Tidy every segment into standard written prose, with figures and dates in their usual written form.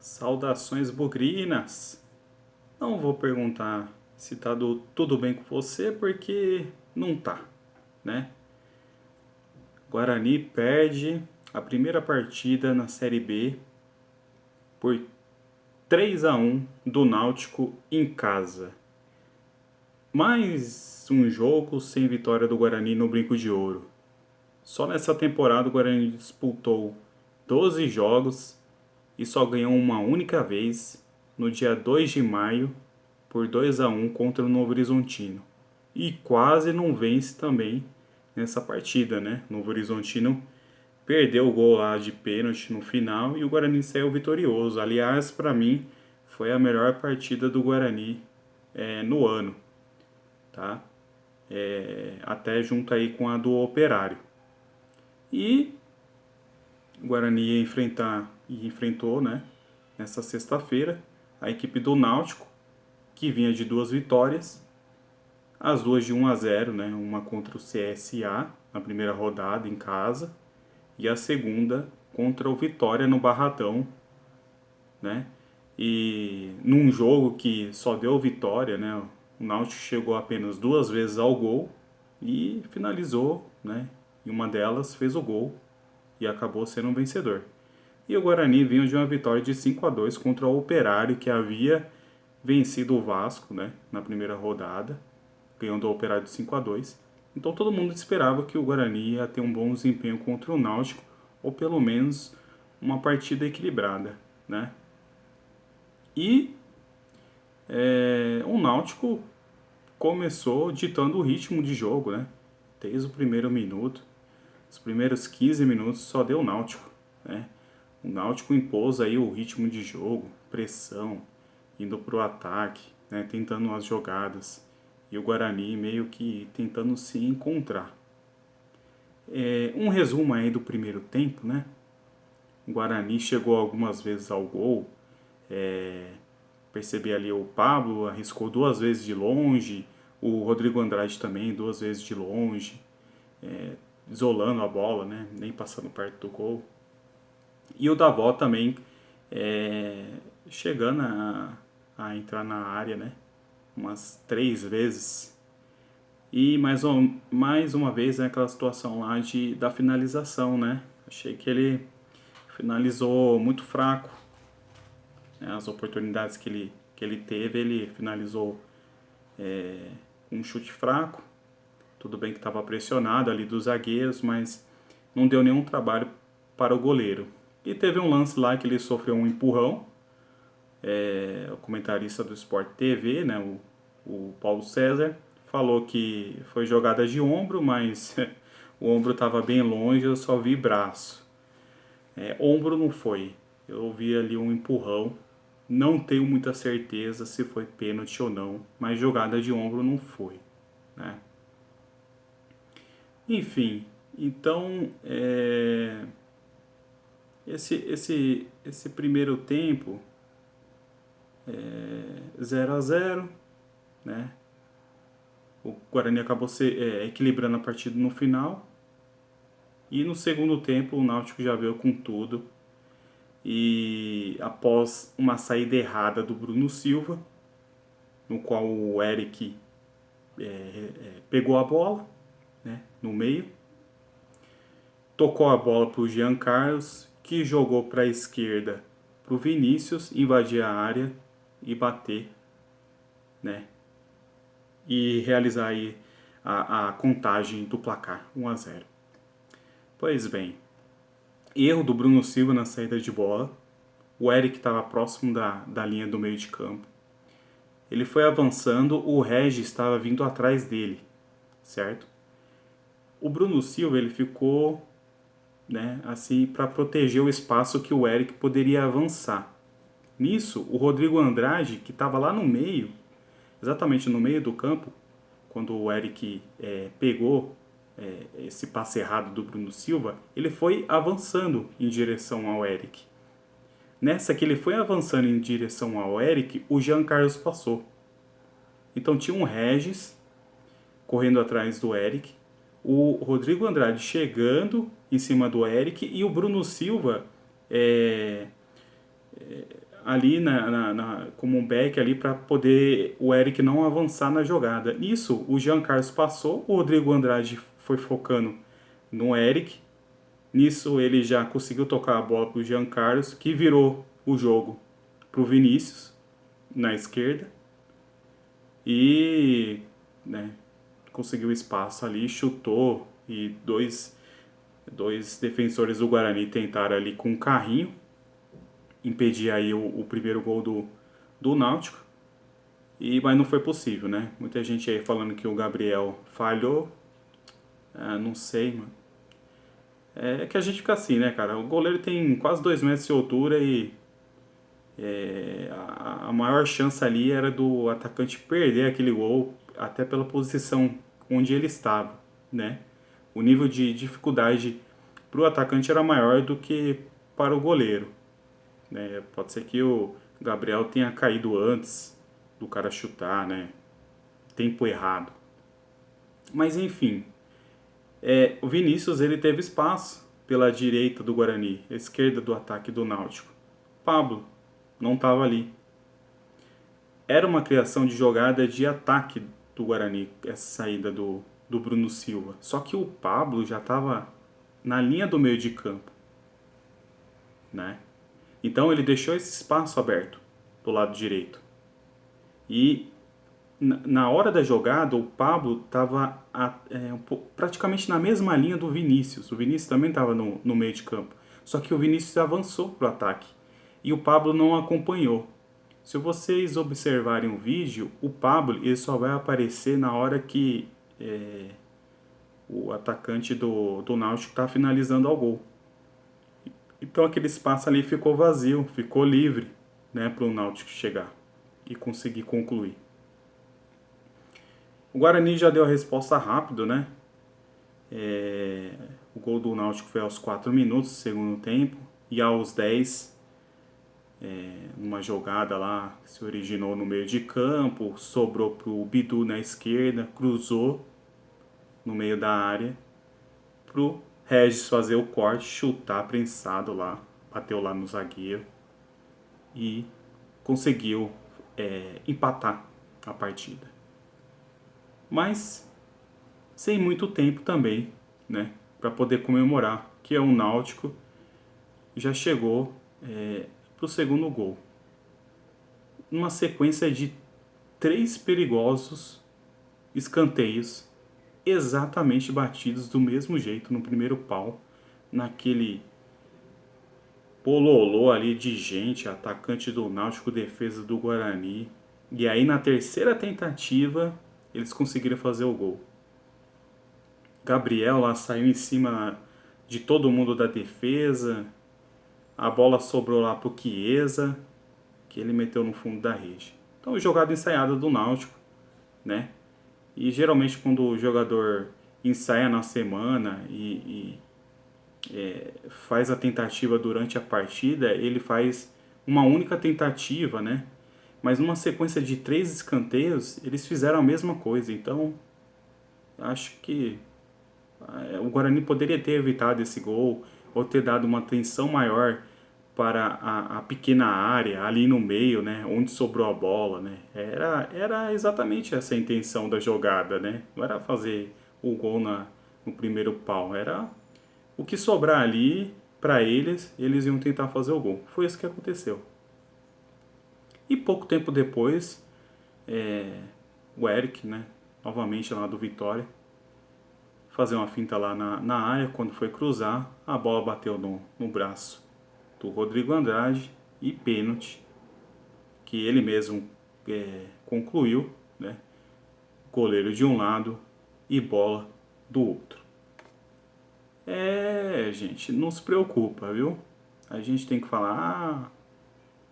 Saudações bugrinas! Não vou perguntar se tá tudo bem com você, porque não tá, né? Guarani perde a primeira partida na Série B por 3-1 do Náutico em casa. Mais um jogo sem vitória do Guarani no Brinco de Ouro. Só nessa temporada o Guarani disputou 12 jogos e só ganhou uma única vez, no dia 2 de maio, por 2-1 contra o Novo Horizontino. E quase não vence também nessa partida, né? Novo Horizontino perdeu o gol lá de pênalti no final e o Guarani saiu vitorioso. Aliás, para mim, foi a melhor partida do Guarani no ano, tá? Até junto aí com a do Operário. E o Guarani ia enfrentar e enfrentou, né, nessa sexta-feira, a equipe do Náutico, que vinha de duas vitórias, as duas de 1-0, né, uma contra o CSA na primeira rodada em casa e a segunda contra o Vitória no Barradão, né? E num jogo que só deu vitória, né, o Náutico chegou apenas duas vezes ao gol e finalizou, né? E uma delas fez o gol e acabou sendo um vencedor. E o Guarani vinha de uma vitória de 5-2 contra o Operário, que havia vencido o Vasco, né, na primeira rodada, ganhando do Operário de 5-2. Então todo mundo esperava que o Guarani ia ter um bom desempenho contra o Náutico, ou pelo menos uma partida equilibrada, né? E o Náutico começou ditando o ritmo de jogo, né? Desde o primeiro minuto, os primeiros 15 minutos só deu o Náutico, né? O Náutico impôs aí o ritmo de jogo, pressão, indo pro ataque, né, tentando as jogadas. E o Guarani meio que tentando se encontrar. Um resumo aí do primeiro tempo, né? O Guarani chegou algumas vezes ao gol. Percebi ali o Pablo arriscou duas vezes de longe, o Rodrigo Andrade também duas vezes de longe, isolando a bola, né? Nem passando perto do gol. E o Davó também chegando a entrar na área, né? Umas 3 vezes. E mais uma vez aquela situação lá da finalização, né? Achei que ele finalizou muito fraco, né? As oportunidades que ele teve, ele finalizou com um chute fraco. Tudo bem que estava pressionado ali dos zagueiros, mas não deu nenhum trabalho para o goleiro. E teve um lance lá que ele sofreu um empurrão. O comentarista do Sport TV, né, o Paulo César, falou que foi jogada de ombro, mas o ombro estava bem longe, eu só vi braço. Ombro não foi, eu vi ali um empurrão, não tenho muita certeza se foi pênalti ou não, mas jogada de ombro não foi, né? Enfim, então esse primeiro tempo 0-0, né? O Guarani acabou equilibrando a partida no final. E no segundo tempo o Náutico já veio com tudo. E após uma saída errada do Bruno Silva, no qual o Eric pegou a bola, né, no meio, tocou a bola para o Jean Carlos, que jogou para a esquerda para o Vinícius invadir a área e bater, né, e realizar aí a contagem do placar 1-0. Pois bem, erro do Bruno Silva na saída de bola. O Eric estava próximo da linha do meio de campo. Ele foi avançando, o Regis estava vindo atrás dele, certo? O Bruno Silva ele ficou, né, assim para proteger o espaço que o Eric poderia avançar. Nisso, o Rodrigo Andrade, que estava lá no meio, exatamente no meio do campo, quando o Eric pegou esse passe errado do Bruno Silva, ele foi avançando em direção ao Eric. Nessa que ele foi avançando em direção ao Eric, o Jean Carlos passou. Então tinha um Regis correndo atrás do Eric, o Rodrigo Andrade chegando em cima do Eric e o Bruno Silva ali como um back ali para poder o Eric não avançar na jogada. Nisso, o Jean Carlos passou, o Rodrigo Andrade foi focando no Eric. Nisso, ele já conseguiu tocar a bola para o Jean Carlos, que virou o jogo para o Vinícius na esquerda. E, né, conseguiu espaço ali, chutou e dois defensores do Guarani tentaram ali com um carrinho impedir aí o primeiro gol do Náutico. Mas não foi possível, né? Muita gente aí falando que o Gabriel falhou. Não sei, mano. É que a gente fica assim, né, cara? O goleiro tem quase 2 metros de altura e a maior chance ali era do atacante perder aquele gol, até pela posição onde ele estava, né? O nível de dificuldade para o atacante era maior do que para o goleiro, né? Pode ser que o Gabriel tenha caído antes do cara chutar, né? Tempo errado. Mas enfim, o Vinícius ele teve espaço pela direita do Guarani, a esquerda do ataque do Náutico. Pablo não estava ali. Era uma criação de jogada de ataque do Guarani, essa saída do Bruno Silva. Só que o Pablo já estava na linha do meio de campo, né? Então ele deixou esse espaço aberto do lado direito. E na hora da jogada, o Pablo estava praticamente na mesma linha do Vinícius. O Vinícius também estava no meio de campo. Só que o Vinícius avançou para o ataque. E o Pablo não acompanhou. Se vocês observarem o vídeo, o Pablo ele só vai aparecer na hora que o atacante do Náutico está finalizando ao gol. Então aquele espaço ali ficou vazio, ficou livre, né, para o Náutico chegar e conseguir concluir. O Guarani já deu a resposta rápido, né? O gol do Náutico foi aos 4 minutos do segundo tempo e aos 10, uma jogada lá que se originou no meio de campo, sobrou pro Bidu na esquerda, cruzou no meio da área pro Regis fazer o corte, chutar prensado lá, bateu lá no zagueiro e conseguiu empatar a partida. Mas sem muito tempo também, né, para poder comemorar, que é o Náutico já chegou pro segundo gol. Numa sequência de 3 perigosos escanteios exatamente batidos do mesmo jeito no primeiro pau, naquele pololô ali de gente, atacante do Náutico, defesa do Guarani. E aí na terceira tentativa eles conseguiram fazer o gol. Gabriel lá saiu em cima de todo mundo da defesa, a bola sobrou lá pro Chiesa, que ele meteu no fundo da rede. Então jogada ensaiada do Náutico, né? E geralmente quando o jogador ensaia na semana e faz a tentativa durante a partida, ele faz uma única tentativa, né? Mas numa sequência de 3 escanteios, eles fizeram a mesma coisa. Então, acho que o Guarani poderia ter evitado esse gol ou ter dado uma atenção maior para a pequena área ali no meio, né, onde sobrou a bola, né? Era exatamente essa a intenção da jogada, né? Não era fazer o gol no primeiro pau, era o que sobrar ali para eles iam tentar fazer o gol. Foi isso que aconteceu. E pouco tempo depois, o Eric, né, novamente lá do Vitória, fazer uma finta lá na área. Quando foi cruzar, a bola bateu no braço do Rodrigo Andrade e pênalti, que ele mesmo concluiu, né? Goleiro de um lado e bola do outro. Gente, não se preocupa, viu? A gente tem que falar,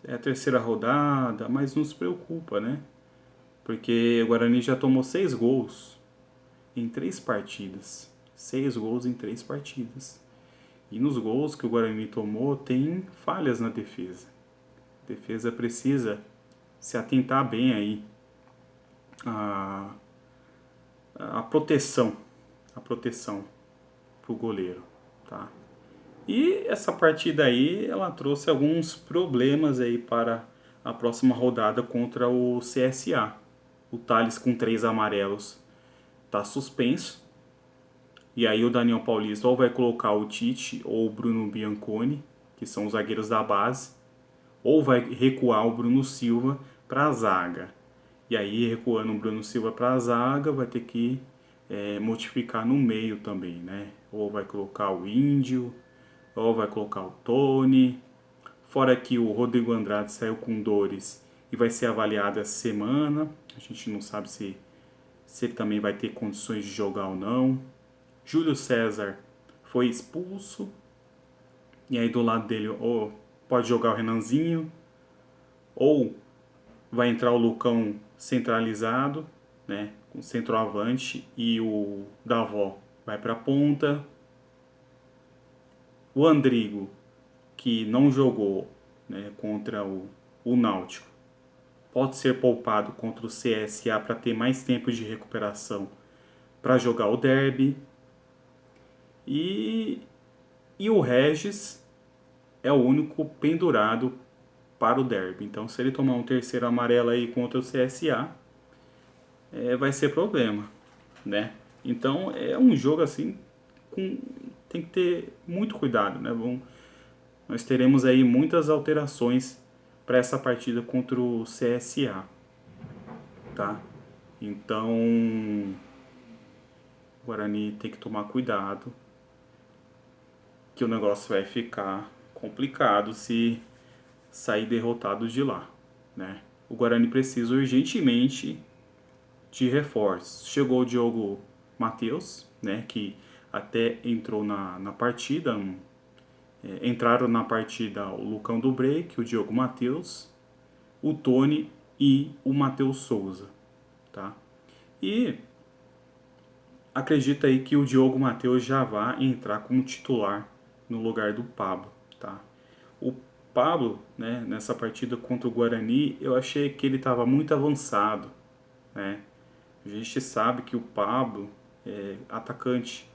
é a terceira rodada, mas não se preocupa, né? Porque o Guarani já tomou 6 gols em 3 partidas. 6 gols em 3 partidas. E nos gols que o Guarani tomou, tem falhas na defesa. A defesa precisa se atentar bem aí a proteção para o goleiro, tá? E essa partida aí, ela trouxe alguns problemas aí para a próxima rodada contra o CSA. O Thales com 3 amarelos está suspenso. E aí o Daniel Paulista ou vai colocar o Tite ou o Bruno Bianconi, que são os zagueiros da base, ou vai recuar o Bruno Silva para a zaga. E aí recuando o Bruno Silva para a zaga, vai ter que modificar no meio também, né? Ou vai colocar o Índio, ou vai colocar o Tony. Fora que o Rodrigo Andrade saiu com dores e vai ser avaliado essa semana. A gente não sabe se ele também vai ter condições de jogar ou não. Júlio César foi expulso. E aí do lado dele ou pode jogar o Renanzinho, ou vai entrar o Lucão centralizado, né, com centroavante, e o Davó vai para a ponta. O Andrigo, que não jogou, né, contra o Náutico, pode ser poupado contra o CSA para ter mais tempo de recuperação para jogar o derby. E, e o Regis é o único pendurado para o derby. Então, se ele tomar um terceiro amarelo aí contra o CSA, vai ser problema, né? Então, é um jogo assim, tem que ter muito cuidado, né? Nós teremos aí muitas alterações para essa partida contra o CSA, tá? Então, o Guarani tem que tomar cuidado, que o negócio vai ficar complicado se sair derrotado de lá, né? O Guarani precisa urgentemente de reforços. Chegou o Diogo Matheus, né, que até entrou na partida. Entraram na partida o Lucão do Break, o Diogo Matheus, o Tony e o Matheus Souza, tá? E acredita aí que o Diogo Matheus já vai entrar como titular no lugar do Pablo, tá? O Pablo, né, nessa partida contra o Guarani, eu achei que ele estava muito avançado, né? A gente sabe que o Pablo é atacante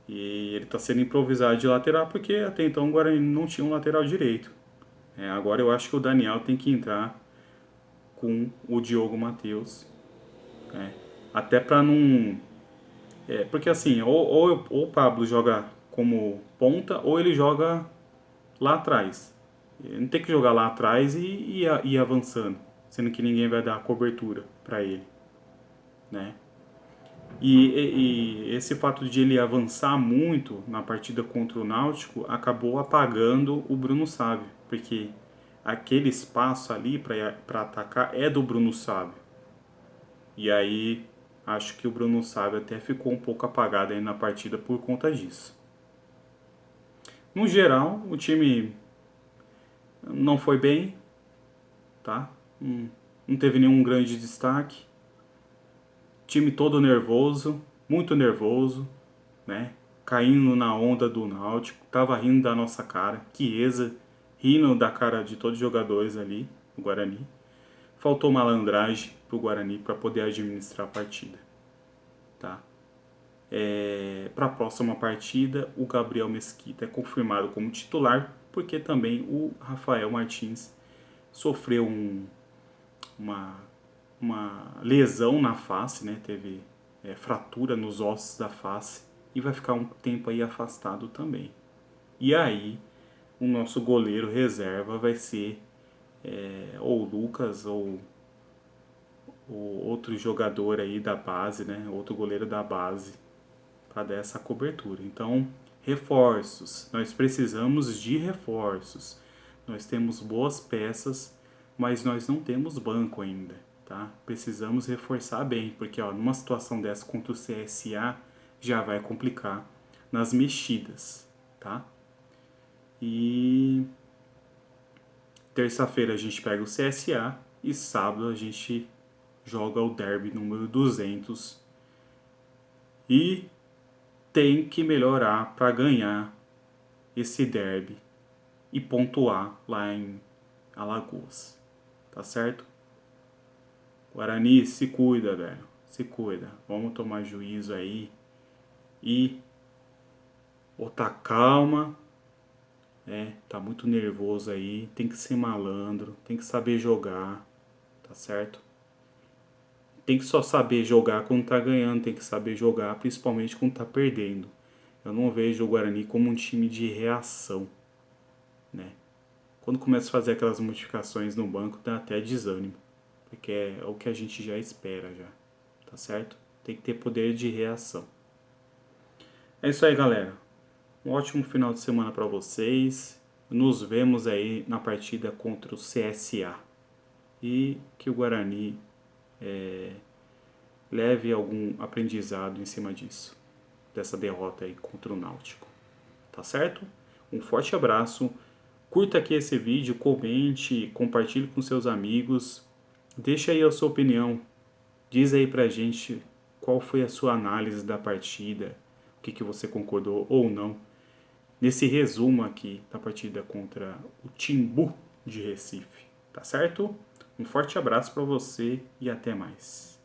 e ele está sendo improvisado de lateral porque até então o Guarani não tinha um lateral direito. Agora eu acho que o Daniel tem que entrar com o Diogo Matheus, né? Até para não. Porque assim, ou o Pablo joga como ponta ou ele joga lá atrás. Ele não tem que jogar lá atrás e ir avançando, sendo que ninguém vai dar cobertura para ele, né? E esse fato de ele avançar muito na partida contra o Náutico acabou apagando o Bruno Sávio, porque aquele espaço ali para atacar é do Bruno Sávio. E aí acho que o Bruno Sávio até ficou um pouco apagado aí na partida por conta disso. No geral, o time não foi bem, tá? Não teve nenhum grande destaque. Time todo nervoso, muito nervoso, né? Caindo na onda do Náutico, tava rindo da nossa cara, Chiesa rindo da cara de todos os jogadores ali no Guarani. Faltou malandragem pro Guarani para poder administrar a partida, tá? Para a próxima partida, o Gabriel Mesquita é confirmado como titular, porque também o Rafael Martins sofreu uma, uma lesão na face, né? Teve fratura nos ossos da face e vai ficar um tempo aí afastado também. E aí, o nosso goleiro reserva vai ser ou o Lucas ou outro jogador aí da base, né? Outro goleiro da base para dar essa cobertura. Então, reforços. Nós precisamos de reforços. Nós temos boas peças, mas nós não temos banco ainda, tá? Precisamos reforçar bem, porque ó, numa situação dessa contra o CSA já vai complicar nas mexidas, tá? E terça-feira a gente pega o CSA e sábado a gente joga o derby número 200 e tem que melhorar para ganhar esse derby e pontuar lá em Alagoas, tá certo? Guarani, se cuida, velho, se cuida. Vamos tomar juízo aí e ou tá calma, tá muito nervoso aí, tem que ser malandro, tem que saber jogar, tá certo? Tem que só saber jogar quando tá ganhando, tem que saber jogar principalmente quando tá perdendo. Eu não vejo o Guarani como um time de reação, né? Quando começa a fazer aquelas modificações no banco, dá até desânimo, porque é o que a gente já espera já, tá certo? Tem que ter poder de reação. É isso aí, galera. Um ótimo final de semana para vocês. Nos vemos aí na partida contra o CSA. E que o Guarani leve algum aprendizado em cima disso, dessa derrota aí contra o Náutico. Tá certo? Um forte abraço. Curta aqui esse vídeo, comente, compartilhe com seus amigos. Deixa aí a sua opinião. Diz aí pra gente qual foi a sua análise da partida, o que você concordou ou não, nesse resumo aqui da partida contra o Timbu de Recife. Tá certo? Um forte abraço para você e até mais.